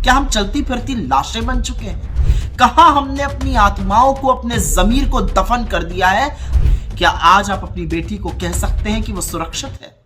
क्या हम चलती फिरती लाशें बन चुके हैं? कहां हमने अपनी आत्माओं को, अपने जमीर को दफन कर दिया है? क्या आज आप अपनी बेटी को कह सकते हैं कि वो सुरक्षित है?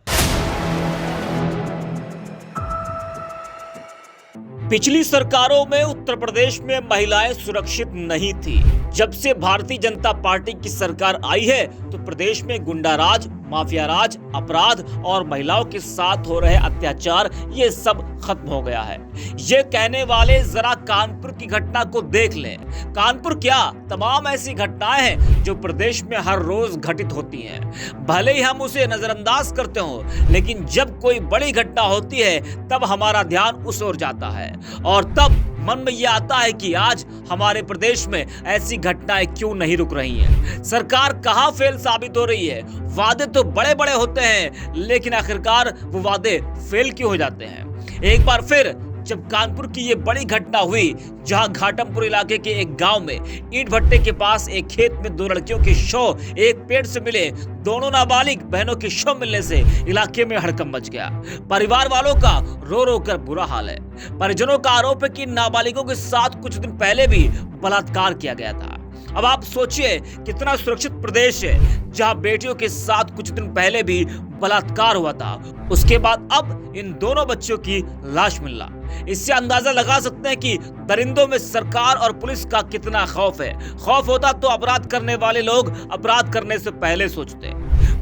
पिछली सरकारों में उत्तर प्रदेश में महिलाएं सुरक्षित नहीं थी। जब से भारतीय जनता पार्टी की सरकार आई है तो प्रदेश में गुंडा राज, माफिया राज, अपराध और महिलाओं के साथ हो रहे अत्याचार ये सब खत्म हो गया है। ये कहने वाले जरा कानपुर की घटना को देख लें। कानपुर क्या, तमाम ऐसी घटनाएं हैं जो प्रदेश में हर रोज घटित होती हैं। भले ही हम उसे नजरअंदाज करते हो, लेकिन जब कोई बड़ी घटना होती है तब हमारा ध्यान उस ओर जाता है और तब मन में यह आता है कि आज हमारे प्रदेश में ऐसी घटनाएं क्यों नहीं रुक रही हैं। सरकार कहां फेल साबित हो रही है। वादे तो बड़े बड़े होते हैं, लेकिन आखिरकार वो वादे फेल क्यों हो जाते हैं। एक बार फिर जब कानपुर की ये बड़ी घटना हुई, जहां घाटमपुर इलाके के एक गांव में ईंट भट्टे के पास एक खेत में दो लड़कियों के शव एक पेड़ से मिले। दोनों नाबालिग बहनों के शव मिलने से इलाके में हड़कंप मच गया। परिवार वालों का रो रो कर बुरा हाल है। परिजनों का आरोप है कि नाबालिगों के साथ कुछ दिन पहले भी बलात्कार किया गया था। अब आप सोचिए कितना सुरक्षित प्रदेश है जहां बेटियों के साथ कुछ दिन पहले भी बलात्कार हुआ था, उसके बाद अब इन दोनों बच्चों की लाश मिलना। इससे अंदाजा लगा सकते हैं कि दरिंदों में सरकार और पुलिस का कितना खौफ है। खौफ होता तो अपराध करने वाले लोग अपराध करने से पहले सोचते।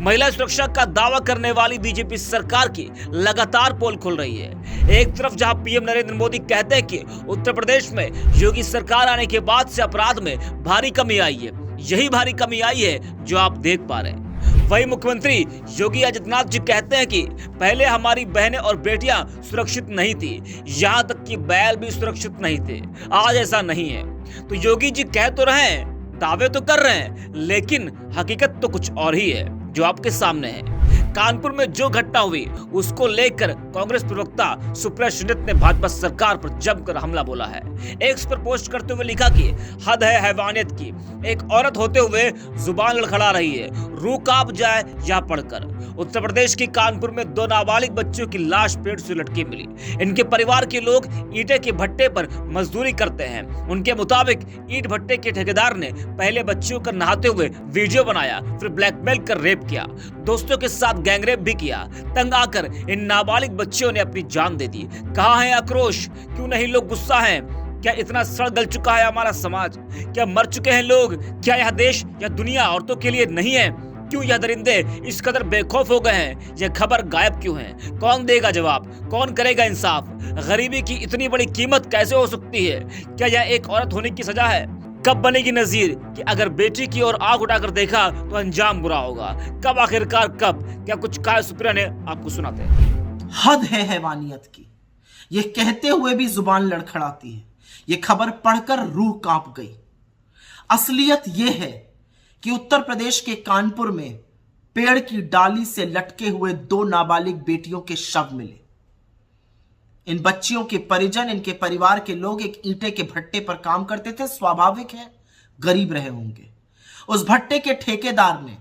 महिला सुरक्षा का दावा करने वाली बीजेपी सरकार की लगातार पोल खुल रही है। एक तरफ जहां पीएम नरेंद्र मोदी कहते हैं कि उत्तर प्रदेश में योगी सरकार आने के बाद से अपराध में भारी कमी आई है, यही भारी कमी आई है जो आप देख पा रहे हैं। वही मुख्यमंत्री योगी आदित्यनाथ जी कहते हैं कि पहले हमारी बहनें और बेटियां सुरक्षित नहीं थी, यहां तक कि बैल भी सुरक्षित नहीं थे। आज ऐसा नहीं है। तो योगी जी कह तो रहे हैं, दावे तो कर रहे हैं, लेकिन हकीकत तो कुछ और ही है जो आपके सामने है। कानपुर में जो घटना हुई उसको लेकर कांग्रेस प्रवक्ता सुप्रिया सुले ने भाजपा सरकार पर जमकर हमला बोला है। एक्स पर पोस्ट करते हुए लिखा कि हद है हैवानियत की। एक औरत होते हुए जुबान लड़खड़ा रही है, रूह कांप जाए या पढ़कर। उत्तर प्रदेश के कानपुर में दो नाबालिग बच्चों की लाश पेड़ से लटकी मिली। इनके परिवार के लोग ईंटे के भट्टे पर मजदूरी करते हैं। उनके मुताबिक ईंट भट्टे के ठेकेदार ने पहले बच्चियों का नहाते हुए वीडियो बनाया, फिर ब्लैकमेल कर रेप किया, दोस्तों के साथ गैंगरेप भी किया। तंग आकर इन नाबालिग बच्चियों ने अपनी जान दे दी। कहां है आक्रोश? क्यों नहीं लोग गुस्सा हैं? क्या इतना सड़ गल चुका है हमारा समाज? क्या मर चुके हैं लोग? क्या यह देश या दुनिया औरतों के लिए नहीं है? क्यों यह दरिंदे इस कदर बेखौफ हो गए हैं? यह खबर गायब क्यों है? कौन देगा जवाब? कौन करेगा इंसाफ? गरीबी की इतनी बड़ी कीमत कैसे हो सकती है? क्या यह एक औरत होने की सजा है? कब बनेगी नजीर कि अगर बेटी की ओर आंख उठाकर देखा तो अंजाम बुरा होगा? कब आखिरकार कब? क्या कुछ कहा सुप्रिया ने? आपको सुनाते हैं। हद है हैवानियत की। ये कहते हुए भी जुबान लड़खड़ाती है। ये खबर पढ़कर रूह कांप गई। असलियत यह है कि उत्तर प्रदेश के कानपुर में पेड़ की डाली से लटके हुए दो नाबालिग बेटियों के शव मिले। इन बच्चियों के परिजन, इनके परिवार के लोग एक ईंटे के भट्टे पर काम करते थे। स्वाभाविक है गरीब रहे होंगे। उस भट्टे के ठेकेदार ने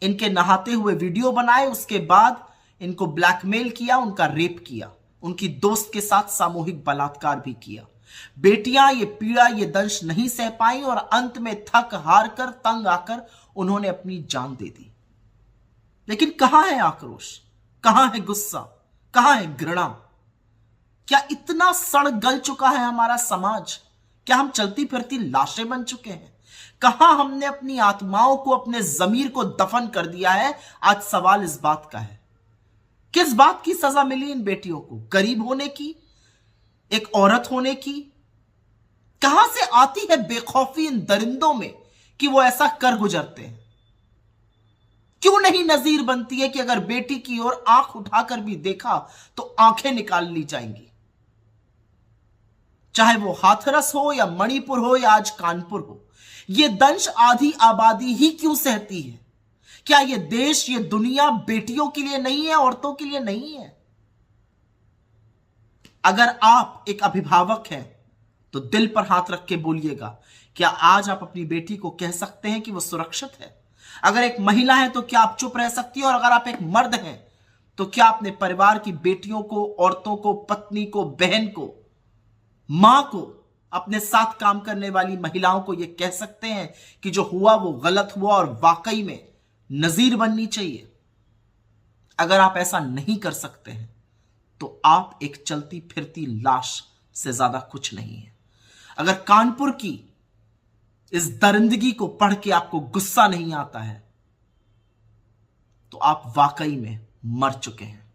इनके नहाते हुए वीडियो बनाए, उसके बाद इनको ब्लैकमेल किया, उनका रेप किया, उनकी दोस्त के साथ सामूहिक बलात्कार भी किया। बेटियां ये पीड़ा, ये दंश नहीं सह पाई और अंत में थक हार कर, तंग आकर उन्होंने अपनी जान दे दी। लेकिन कहां है आक्रोश? कहां है गुस्सा? कहां है घृणा? क्या इतना सड़ गल चुका है हमारा समाज? क्या हम चलती फिरती लाशें बन चुके हैं? कहां हमने अपनी आत्माओं को, अपने जमीर को दफन कर दिया है? आज सवाल इस बात का है, किस बात की सजा मिली इन बेटियों को? गरीब होने की? एक औरत होने की? कहां से आती है बेखौफी इन दरिंदों में कि वो ऐसा कर गुजरते हैं? क्यों नहीं नजीर बनती है कि अगर बेटी की ओर आंख उठाकर भी देखा तो आंखें निकाल ली जाएंगी? चाहे वो हाथरस हो या मणिपुर हो या आज कानपुर हो, ये दंश आधी आबादी ही क्यों सहती है? क्या ये देश, ये दुनिया बेटियों के लिए नहीं है, औरतों के लिए नहीं है? अगर आप एक अभिभावक हैं तो दिल पर हाथ रख के बोलिएगा, क्या आज आप अपनी बेटी को कह सकते हैं कि वो सुरक्षित है? अगर एक महिला है तो क्या आप चुप रह सकती हैं? और अगर आप एक मर्द हैं तो क्या अपने परिवार की बेटियों को, औरतों को, पत्नी को, बहन को मां को, अपने साथ काम करने वाली महिलाओं को यह कह सकते हैं कि जो हुआ वो गलत हुआ और वाकई में नजीर बननी चाहिए? अगर आप ऐसा नहीं कर सकते हैं तो आप एक चलती फिरती लाश से ज्यादा कुछ नहीं है। अगर कानपुर की इस दरिंदगी को पढ़ के आपको गुस्सा नहीं आता है तो आप वाकई में मर चुके हैं।